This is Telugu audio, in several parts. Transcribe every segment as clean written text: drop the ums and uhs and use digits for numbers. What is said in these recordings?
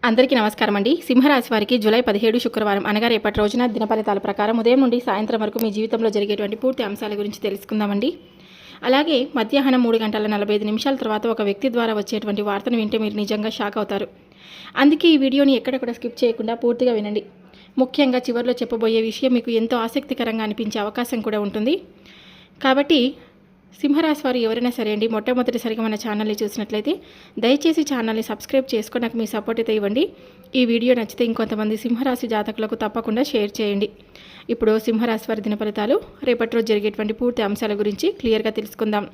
అందరికీ నమస్కారం అండి. సింహరాశి వారికి జూలై 17 శుక్రవారం అనగా రేపటి రోజున దిన ఫలితాల ప్రకారం ఉదయం నుండి సాయంత్రం వరకు మీ జీవితంలో జరిగేటువంటి పూర్తి అంశాల గురించి తెలుసుకుందామండి. అలాగే మధ్యాహ్నం 3 గంటల 45 నిమిషాల తర్వాత ఒక వ్యక్తి ద్వారా వచ్చేటువంటి వార్తను వింటే మీరు నిజంగా షాక్ అవుతారు. అందుకే ఈ వీడియోని ఎక్కడెక్కడ స్కిప్ చేయకుండా పూర్తిగా వినండి. ముఖ్యంగా చివరిలో చెప్పబోయే విషయం మీకు ఎంతో ఆసక్తికరంగా అనిపించే అవకాశం కూడా ఉంటుంది. కాబట్టి సింహరాశి వారు ఎవరైనా సరే అండి, మొట్టమొదటిసారిగా మన ఛానల్ని చూసినట్లయితే దయచేసి ఛానల్ని సబ్స్క్రైబ్ చేసుకొని నాకు మీ సపోర్ట్ అయితే ఇవ్వండి. ఈ వీడియో నచ్చితే ఇంకొంతమంది సింహరాశి జాతకులకు తప్పకుండా షేర్ చేయండి. ఇప్పుడు సింహరాశి వారి దిన ఫలితాలు, రేపటి రోజు జరిగేటువంటి పూర్తి అంశాల గురించి క్లియర్గా తెలుసుకుందాం.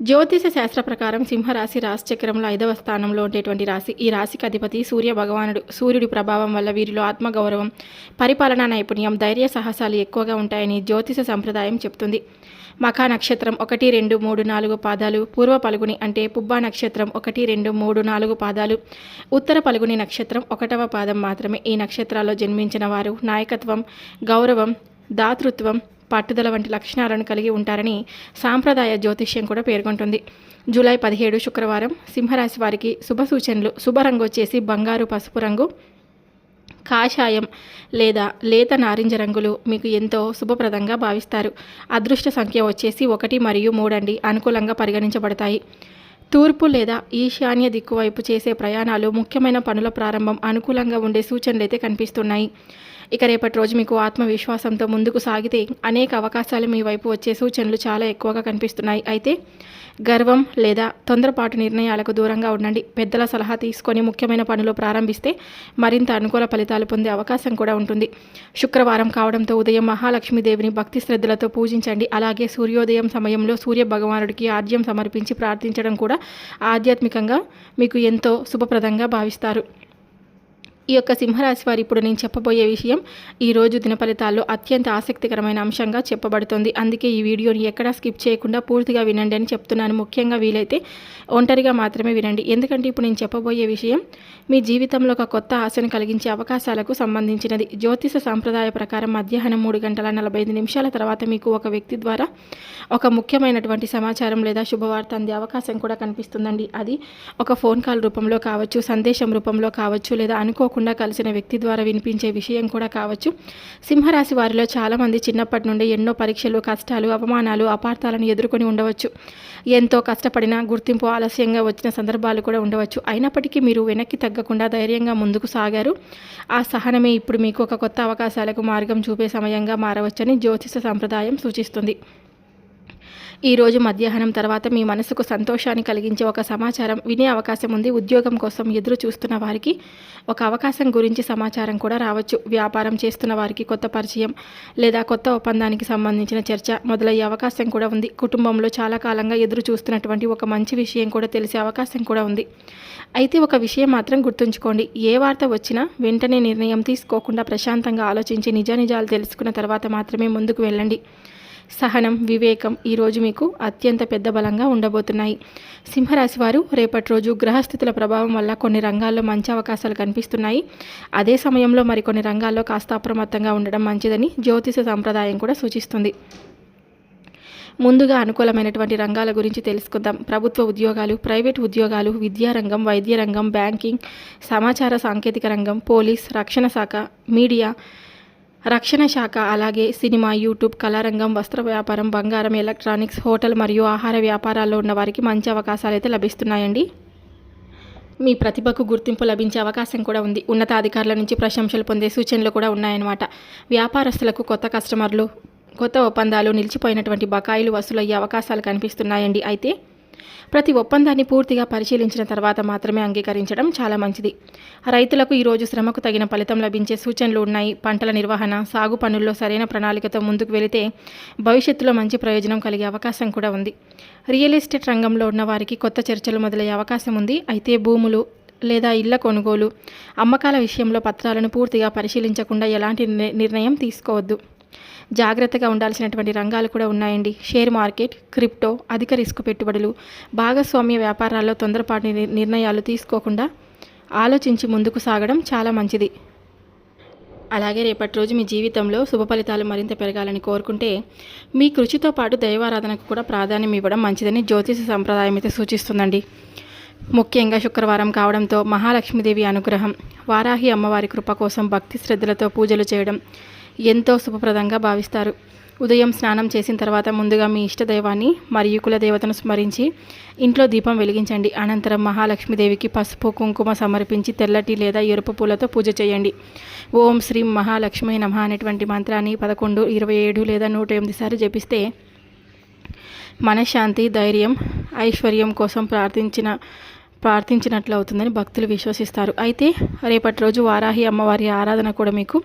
జ్యోతిష శాస్త్ర ప్రకారం సింహరాశి రాశిచక్రంలో 5వ స్థానంలో ఉండేటువంటి రాశి. ఈ రాశికి అధిపతి సూర్య భగవానుడు. సూర్యుడి ప్రభావం వల్ల వీరిలో ఆత్మగౌరవం, పరిపాలనా నైపుణ్యం, ధైర్య సాహసాలు ఎక్కువగా ఉంటాయని జ్యోతిష సంప్రదాయం చెప్తుంది. మఖా నక్షత్రం 1, 2, 3, 4 పాదాలు, పూర్వ పలుగుని అంటే పుబ్బా నక్షత్రం 1, 2, 3, 4 పాదాలు, ఉత్తర పలుగుని నక్షత్రం 1వ పాదం మాత్రమే. ఈ నక్షత్రాల్లో జన్మించిన వారు నాయకత్వం, గౌరవం, దాతృత్వం, పట్టుదల వంటి లక్షణాలను కలిగి ఉంటారని సాంప్రదాయ జ్యోతిష్యం కూడా పేర్కొంటుంది. జూలై 17 శుక్రవారం సింహరాశి వారికి శుభ సూచనలు. శుభ రంగు వచ్చేసి బంగారు, పసుపు రంగు, కాషాయం లేదా లేత నారింజ రంగులు మీకు ఎంతో శుభప్రదంగా భావిస్తారు. అదృష్ట సంఖ్య వచ్చేసి 1 మరియు 3 అండి, అనుకూలంగా పరిగణించబడతాయి. తూర్పు లేదా ఈశాన్య దిక్కు వైపు చేసే ప్రయాణాలు, ముఖ్యమైన పనుల ప్రారంభం అనుకూలంగా ఉండే సూచనలు అయితే కనిపిస్తున్నాయి. ఇక రేపటి రోజు మీకు ఆత్మవిశ్వాసంతో ముందుకు సాగితే అనేక అవకాశాలు మీ వైపు వచ్చే సూచనలు చాలా ఎక్కువగా కనిపిస్తున్నాయి. అయితే గర్వం లేదా తొందరపాటు నిర్ణయాలకు దూరంగా ఉండండి. పెద్దల సలహా తీసుకొని ముఖ్యమైన పనులు ప్రారంభిస్తే మరింత అనుకూల ఫలితాలు పొందే అవకాశం కూడా ఉంటుంది. శుక్రవారం కావడంతో ఉదయం మహాలక్ష్మీదేవిని భక్తి శ్రద్ధలతో పూజించండి. అలాగే సూర్యోదయం సమయంలో సూర్య భగవానుడికి ఆర్జ్యం సమర్పించి ప్రార్థించడం కూడా ఆధ్యాత్మికంగా మీకు ఎంతో శుభప్రదంగా భావిస్తారు. ఈ యొక్క సింహరాశి వారి ఇప్పుడు నేను చెప్పబోయే విషయం ఈరోజు దిన ఫలితాల్లో అత్యంత ఆసక్తికరమైన అంశంగా చెప్పబడుతుంది. అందుకే ఈ వీడియోని ఎక్కడా స్కిప్ చేయకుండా పూర్తిగా వినండి అని చెప్తున్నాను. ముఖ్యంగా వీలైతే ఒంటరిగా మాత్రమే వినండి. ఎందుకంటే ఇప్పుడు నేను చెప్పబోయే విషయం మీ జీవితంలో ఒక కొత్త ఆశను కలిగించే అవకాశాలకు సంబంధించినది. జ్యోతిష సాంప్రదాయ ప్రకారం మధ్యాహ్నం 3 గంటల 45 నిమిషాల తర్వాత మీకు ఒక వ్యక్తి ద్వారా ఒక ముఖ్యమైనటువంటి సమాచారం లేదా శుభవార్త అందే అవకాశం కూడా కనిపిస్తుందండి. అది ఒక ఫోన్ కాల్ రూపంలో కావచ్చు, సందేశం రూపంలో కావచ్చు, లేదా అనుకోకుండా కలిసిన వ్యక్తి ద్వారా వినిపించే విషయం కూడా కావచ్చు. సింహరాశి వారిలో చాలామంది చిన్నప్పటి నుండి ఎన్నో పరీక్షలు, కష్టాలు, అవమానాలు, అపార్థాలను ఎదుర్కొని ఉండవచ్చు. ఎంతో కష్టపడినా గుర్తింపు ఆలస్యంగా వచ్చిన సందర్భాలు కూడా ఉండవచ్చు. అయినప్పటికీ మీరు వెనక్కి తగ్గకుండా ధైర్యంగా ముందుకు సాగారు. ఆ సహనమే ఇప్పుడు మీకు ఒక కొత్త అవకాశాలకు మార్గం చూపే సమయంగా మారవచ్చని జ్యోతిష సంప్రదాయం సూచిస్తుంది. ఈరోజు మధ్యాహ్నం తర్వాత మీ మనసుకు సంతోషాన్ని కలిగించే ఒక సమాచారం వినే అవకాశం ఉంది. ఉద్యోగం కోసం ఎదురు చూస్తున్న వారికి ఒక అవకాశం గురించి సమాచారం కూడా రావచ్చు. వ్యాపారం చేస్తున్న వారికి కొత్త పరిచయం లేదా కొత్త ఒప్పందానికి సంబంధించిన చర్చ మొదలయ్యే అవకాశం కూడా ఉంది. కుటుంబంలో చాలా కాలంగా ఎదురు చూస్తున్నటువంటి ఒక మంచి విషయం కూడా తెలిసే అవకాశం కూడా ఉంది. అయితే ఒక విషయం మాత్రం గుర్తుంచుకోండి, ఏ వార్త వచ్చినా వెంటనే నిర్ణయం తీసుకోకుండా ప్రశాంతంగా ఆలోచించి నిజానిజాలు తెలుసుకున్న తర్వాత మాత్రమే ముందుకు వెళ్ళండి. సహనం, వివేకం ఈరోజు మీకు అత్యంత పెద్ద బలంగా ఉండబోతున్నాయి. సింహరాశి వారు రేపటి రోజు గ్రహస్థితుల ప్రభావం వల్ల కొన్ని రంగాల్లో మంచి అవకాశాలు కనిపిస్తున్నాయి. అదే సమయంలో మరికొన్ని రంగాల్లో కాస్త అప్రమత్తంగా ఉండడం మంచిదని జ్యోతిష సంప్రదాయం కూడా సూచిస్తుంది. ముందుగా అనుకూలమైనటువంటి రంగాల గురించి తెలుసుకుందాం. ప్రభుత్వ ఉద్యోగాలు, ప్రైవేట్ ఉద్యోగాలు, విద్యారంగం, వైద్య రంగం, బ్యాంకింగ్, సమాచార సాంకేతిక రంగం, పోలీస్, రక్షణ శాఖ, మీడియా, రక్షణ శాఖ, అలాగే సినిమా, యూట్యూబ్, కళారంగం, వస్త్ర వ్యాపారం, బంగారం, ఎలక్ట్రానిక్స్, హోటల్ మరియు ఆహార వ్యాపారాల్లో ఉన్న వారికి మంచి అవకాశాలు అయితే లభిస్తున్నాయండి. మీ ప్రతిభకు గుర్తింపు లభించే అవకాశం కూడా ఉంది. ఉన్నతాధికారుల నుంచి ప్రశంసలు పొందే సూచనలు కూడా ఉన్నాయన్నమాట. వ్యాపారస్తులకు కొత్త కస్టమర్లు, కొత్త ఒప్పందాలు, నిలిచిపోయినటువంటి బకాయిలు వసూలయ్యే అవకాశాలు కనిపిస్తున్నాయండి. అయితే ప్రతి ఒప్పందాన్ని పూర్తిగా పరిశీలించిన తర్వాత మాత్రమే అంగీకరించడం చాలా మంచిది. రైతులకు ఈరోజు శ్రమకు తగిన ఫలితం లభించే సూచనలు ఉన్నాయి. పంటల నిర్వహణ, సాగు పనుల్లో సరైన ప్రణాళికతో ముందుకు వెళితే భవిష్యత్తులో మంచి ప్రయోజనం కలిగే అవకాశం కూడా ఉంది. రియల్ ఎస్టేట్ రంగంలో ఉన్న వారికి కొత్త చర్చలు మొదలయ్యే అవకాశం ఉంది. అయితే భూములు లేదా ఇళ్ల కొనుగోలు, అమ్మకాల విషయంలో పత్రాలను పూర్తిగా పరిశీలించకుండా ఎలాంటి నిర్ణయం తీసుకోవద్దు. జాగ్రత్తగా ఉండాల్సినటువంటి రంగాలు కూడా ఉన్నాయండి. షేర్ మార్కెట్, క్రిప్టో, అధిక రిస్క్ పెట్టుబడులు, భాగస్వామ్య వ్యాపారాల్లో తొందరపాటు నిర్ణయాలు తీసుకోకుండా ఆలోచించి ముందుకు సాగడం చాలా మంచిది. అలాగే రేపటి రోజు మీ జీవితంలో శుభ ఫలితాలు మరింత పెరగాలని కోరుకుంటే మీ కృషితో పాటు దైవారాధనకు కూడా ప్రాధాన్యం ఇవ్వడం మంచిదని జ్యోతిష సంప్రదాయం అయితే సూచిస్తుందండి. ముఖ్యంగా శుక్రవారం కావడంతో మహాలక్ష్మీదేవి అనుగ్రహం, వారాహి అమ్మవారి కృప కోసం భక్తి శ్రద్ధలతో పూజలు చేయడం ఎంతో శుభప్రదంగా భావిస్తారు. ఉదయం స్నానం చేసిన తర్వాత ముందుగా మీ ఇష్టదైవాన్ని మరియు కులదేవతను స్మరించి ఇంట్లో దీపం వెలిగించండి. అనంతరం మహాలక్ష్మీదేవికి పసుపు కుంకుమ సమర్పించి తెల్లటి లేదా ఎరుపు పూలతో పూజ చేయండి. ఓం శ్రీం మహాలక్ష్మి నమః అనేటువంటి మంత్రాన్ని 11, 27 లేదా 108 సార్లు జపిస్తే మనశ్శాంతి, ధైర్యం, ఐశ్వర్యం కోసం ప్రార్థించినట్లు అవుతుందని భక్తులు విశ్వసిస్తారు. అయితే రేపటి రోజు వారాహి అమ్మవారి ఆరాధన కూడా మీకు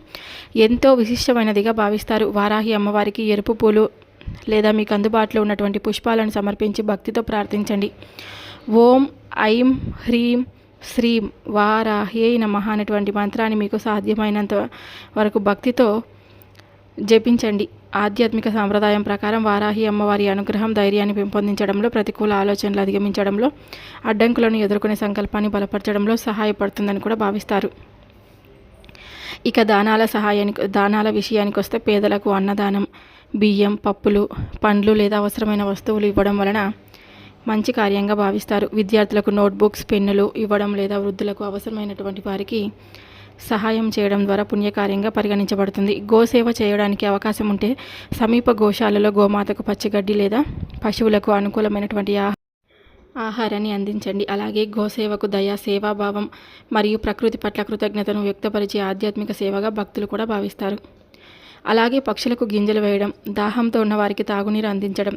ఎంతో విశిష్టమైనదిగా భావిస్తారు. వారాహి అమ్మవారికి ఎరుపు పూలు లేదా మీకు అందుబాటులో ఉన్నటువంటి పుష్పాలను సమర్పించి భక్తితో ప్రార్థించండి. ఓం ఐం హ్రీం శ్రీం వారాహ్యై నమః అనేటువంటి మంత్రాన్ని మీకు సాధ్యమైనంత వరకు భక్తితో జపించండి. ఆధ్యాత్మిక సాంప్రదాయం ప్రకారం వారాహి అమ్మవారి అనుగ్రహం ధైర్యాన్ని పెంపొందించడంలో, ప్రతికూల ఆలోచనలు అధిగమించడంలో, అడ్డంకులను ఎదుర్కొనే సంకల్పాన్ని బలపరచడంలో సహాయపడుతుందని కూడా భావిస్తారు. ఇక దానాల విషయానికి వస్తే పేదలకు అన్నదానం, బియ్యం, పప్పులు, పండ్లు లేదా అవసరమైన వస్తువులు ఇవ్వడం వలన మంచి కార్యంగా భావిస్తారు. విద్యార్థులకు నోట్బుక్స్, పెన్నులు ఇవ్వడం లేదా వృద్ధులకు అవసరమైనటువంటి వారికి సహాయం చేయడం ద్వారా పుణ్యకార్యంగా పరిగణించబడుతుంది. గోసేవ చేయడానికి అవకాశం ఉంటే సమీప గోశాలలో గోమాతకు పచ్చిగడ్డి లేదా పశువులకు అనుకూలమైనటువంటి ఆహారాన్ని అందించండి. అలాగే గోసేవకు దయ, సేవాభావం మరియు ప్రకృతి పట్ల కృతజ్ఞతను వ్యక్తపరిచే ఆధ్యాత్మిక సేవగా భక్తులు కూడా భావిస్తారు. అలాగే పక్షులకు గింజలు వేయడం, దాహంతో ఉన్న వారికి తాగునీరు అందించడం,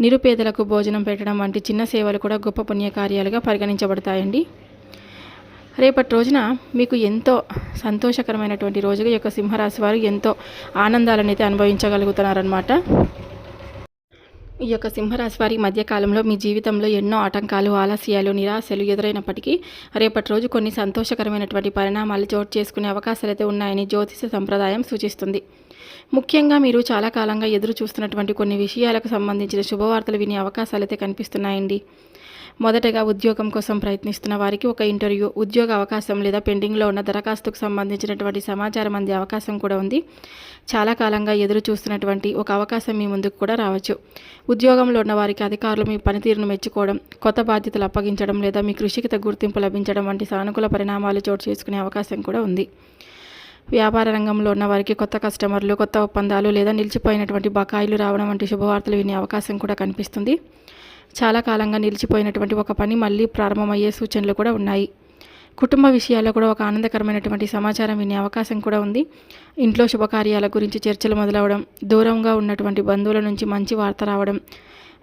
నిరుపేదలకు భోజనం పెట్టడం వంటి చిన్న సేవలు కూడా గొప్ప పుణ్యకార్యాలుగా పరిగణించబడతాయండి. రేపటి రోజున మీకు ఎంతో సంతోషకరమైనటువంటి రోజుగా ఈ యొక్క సింహరాశి వారు ఎంతో ఆనందాలను అయితే అనుభవించగలుగుతున్నారనమాట. ఈ యొక్క సింహరాశి వారి మధ్యకాలంలో మీ జీవితంలో ఎన్నో ఆటంకాలు, ఆలస్యాలు, నిరాశలు ఎదురైనప్పటికీ రేపటి రోజు కొన్ని సంతోషకరమైనటువంటి పరిణామాలు చోటు చేసుకునే అవకాశాలు అయితే ఉన్నాయని జ్యోతిష సంప్రదాయం సూచిస్తుంది. ముఖ్యంగా మీరు చాలా కాలంగా ఎదురు చూస్తున్నటువంటి కొన్ని విషయాలకు సంబంధించిన శుభవార్తలు వినే అవకాశాలు అయితే కనిపిస్తున్నాయండి. మొదటగా ఉద్యోగం కోసం ప్రయత్నిస్తున్న వారికి ఒక ఇంటర్వ్యూ, ఉద్యోగ అవకాశం లేదా పెండింగ్లో ఉన్న దరఖాస్తుకు సంబంధించినటువంటి సమాచారం అందే అవకాశం కూడా ఉంది. చాలా కాలంగా ఎదురు చూస్తున్నటువంటి ఒక అవకాశం మీ ముందుకు కూడా రావచ్చు. ఉద్యోగంలో ఉన్న వారికి అధికారులు మీ పనితీరును మెచ్చుకోవడం, కొత్త బాధ్యతలు అప్పగించడం లేదా మీ కృషికి తగ్గ గుర్తింపు లభించడం వంటి సానుకూల పరిణామాలు చోటు చేసుకునే అవకాశం కూడా ఉంది. వ్యాపార రంగంలో ఉన్న వారికి కొత్త కస్టమర్లు, కొత్త ఒప్పందాలు లేదా నిలిచిపోయినటువంటి బకాయిలు రావడం వంటి శుభవార్తలు వినే అవకాశం కూడా కనిపిస్తుంది. చాలా కాలంగా నిలిచిపోయినటువంటి ఒక పని మళ్ళీ ప్రారంభమయ్యే సూచనలు కూడా ఉన్నాయి. కుటుంబ విషయాల్లో కూడా ఒక ఆనందకరమైనటువంటి సమాచారం వినే అవకాశం కూడా ఉంది. ఇంట్లో శుభకార్యాల గురించి చర్చలు మొదలవడం, దూరంగా ఉన్నటువంటి బంధువుల నుంచి మంచి వార్త రావడం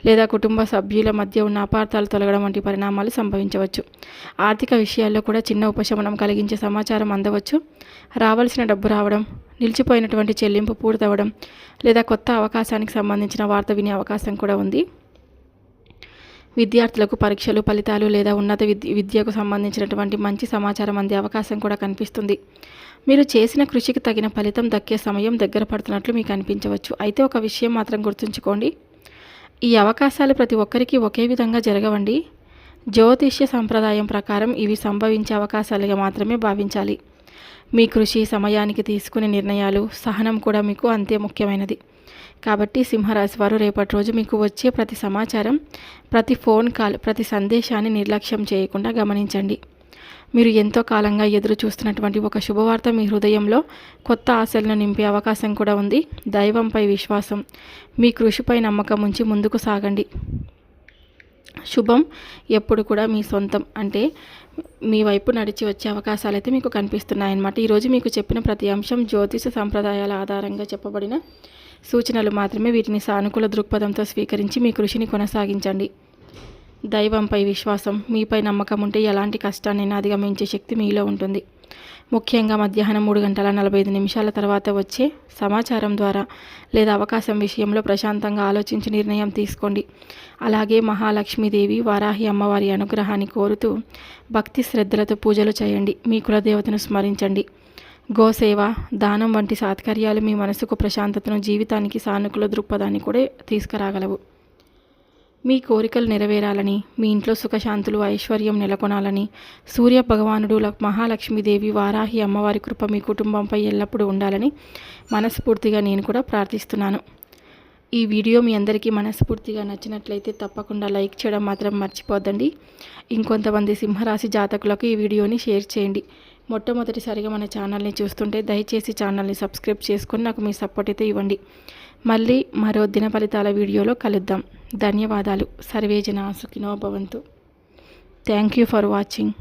లేదా కుటుంబ సభ్యుల మధ్య ఉన్న అపార్థాలు తొలగడం వంటి పరిణామాలు సంభవించవచ్చు. ఆర్థిక విషయాల్లో కూడా చిన్న ఉపశమనం కలిగించే సమాచారం అందవచ్చు. రావాల్సిన డబ్బు రావడం, నిలిచిపోయినటువంటి చెల్లింపు పూర్తవడం లేదా కొత్త అవకాశానికి సంబంధించిన వార్త వినే అవకాశం కూడా ఉంది. విద్యార్థులకు పరీక్షలు, ఫలితాలు లేదా ఉన్నత విద్యకు సంబంధించినటువంటి మంచి సమాచారం అందే అవకాశం కూడా కనిపిస్తుంది. మీరు చేసిన కృషికి తగిన ఫలితం దక్కే సమయం దగ్గర పడుతున్నట్లు మీకు అనిపించవచ్చు. అయితే ఒక విషయం మాత్రం గుర్తుంచుకోండి, ఈ అవకాశాలు ప్రతి ఒక్కరికి ఒకే విధంగా జరగవండి. జ్యోతిష్య సంప్రదాయం ప్రకారం ఇవి సంభవించే అవకాశాలుగా మాత్రమే భావించాలి. మీ కృషి, సమయానికి తీసుకునే నిర్ణయాలు, సహనం కూడా మీకు అంతే ముఖ్యమైనది. కాబట్టి సింహరాశి వారు రేపటి రోజు మీకు వచ్చే ప్రతి సమాచారం, ప్రతి ఫోన్ కాల్, ప్రతి సందేశాన్ని నిర్లక్ష్యం చేయకుండా గమనించండి. మీరు ఎంతో కాలంగా ఎదురు చూస్తున్నటువంటి ఒక శుభవార్త మీ హృదయంలో కొత్త ఆశలను నింపే అవకాశం కూడా ఉంది. దైవంపై విశ్వాసం, మీ కృషిపై నమ్మకం ఉంచి ముందుకు సాగండి. శుభం ఎప్పుడు కూడా మీ సొంతం, అంటే మీ వైపు నడిచి వచ్చే అవకాశాలు అయితే మీకు కనిపిస్తున్నాయన్నమాట. ఈరోజు మీకు చెప్పిన ప్రతి అంశం జ్యోతిష సంప్రదాయాల ఆధారంగా చెప్పబడిన సూచనలు మాత్రమే. వీటిని సానుకూల దృక్పథంతో స్వీకరించి మీ కృషిని కొనసాగించండి. దైవంపై విశ్వాసం, మీపై నమ్మకం ఉంటే ఎలాంటి కష్టాన్ని అధిగమించే శక్తి మీలో ఉంటుంది. ముఖ్యంగా మధ్యాహ్నం 3:45 తర్వాత వచ్చే సమాచారం ద్వారా లేదా అవకాశం విషయంలో ప్రశాంతంగా ఆలోచించి నిర్ణయం తీసుకోండి. అలాగే మహాలక్ష్మీదేవి, వారాహి అమ్మవారి అనుగ్రహాన్ని కోరుతూ భక్తి శ్రద్ధలతో పూజలు చేయండి. మీ కులదేవతను స్మరించండి. గోసేవ, దానం వంటి సత్కార్యాలు మీ మనసుకు ప్రశాంతతను, జీవితానికి సానుకూల దృక్పథాన్ని కూడా తీసుకురాగలవు. మీ కోరికలు నెరవేరాలని, మీ ఇంట్లో సుఖశాంతులు, ఐశ్వర్యం నెలకొనాలని, సూర్య భగవానుడు, మహాలక్ష్మీదేవి, వారాహి అమ్మవారి కృప మీ కుటుంబంపై ఎల్లప్పుడూ ఉండాలని మనస్ఫూర్తిగా నేను కూడా ప్రార్థిస్తున్నాను. ఈ వీడియో మీ అందరికీ మనస్ఫూర్తిగా నచ్చినట్లయితే తప్పకుండా లైక్ చేయడం మాత్రం మర్చిపోద్దండి. ఇంకొంతమంది సింహరాశి జాతకులకు ఈ వీడియోని షేర్ చేయండి. మొట్టమొదటిసారిగా మన ఛానల్ని చూస్తుంటే దయచేసి ఛానల్ని సబ్స్క్రైబ్ చేసుకొని నాకు మీ సపోర్ట్ అయితే ఇవ్వండి. మళ్ళీ మరో దిన ఫలితాల వీడియోలో కలుద్దాం. ధన్యవాదాలు. సర్వే జనా సుఖినో భవంతు. Thank you for watching.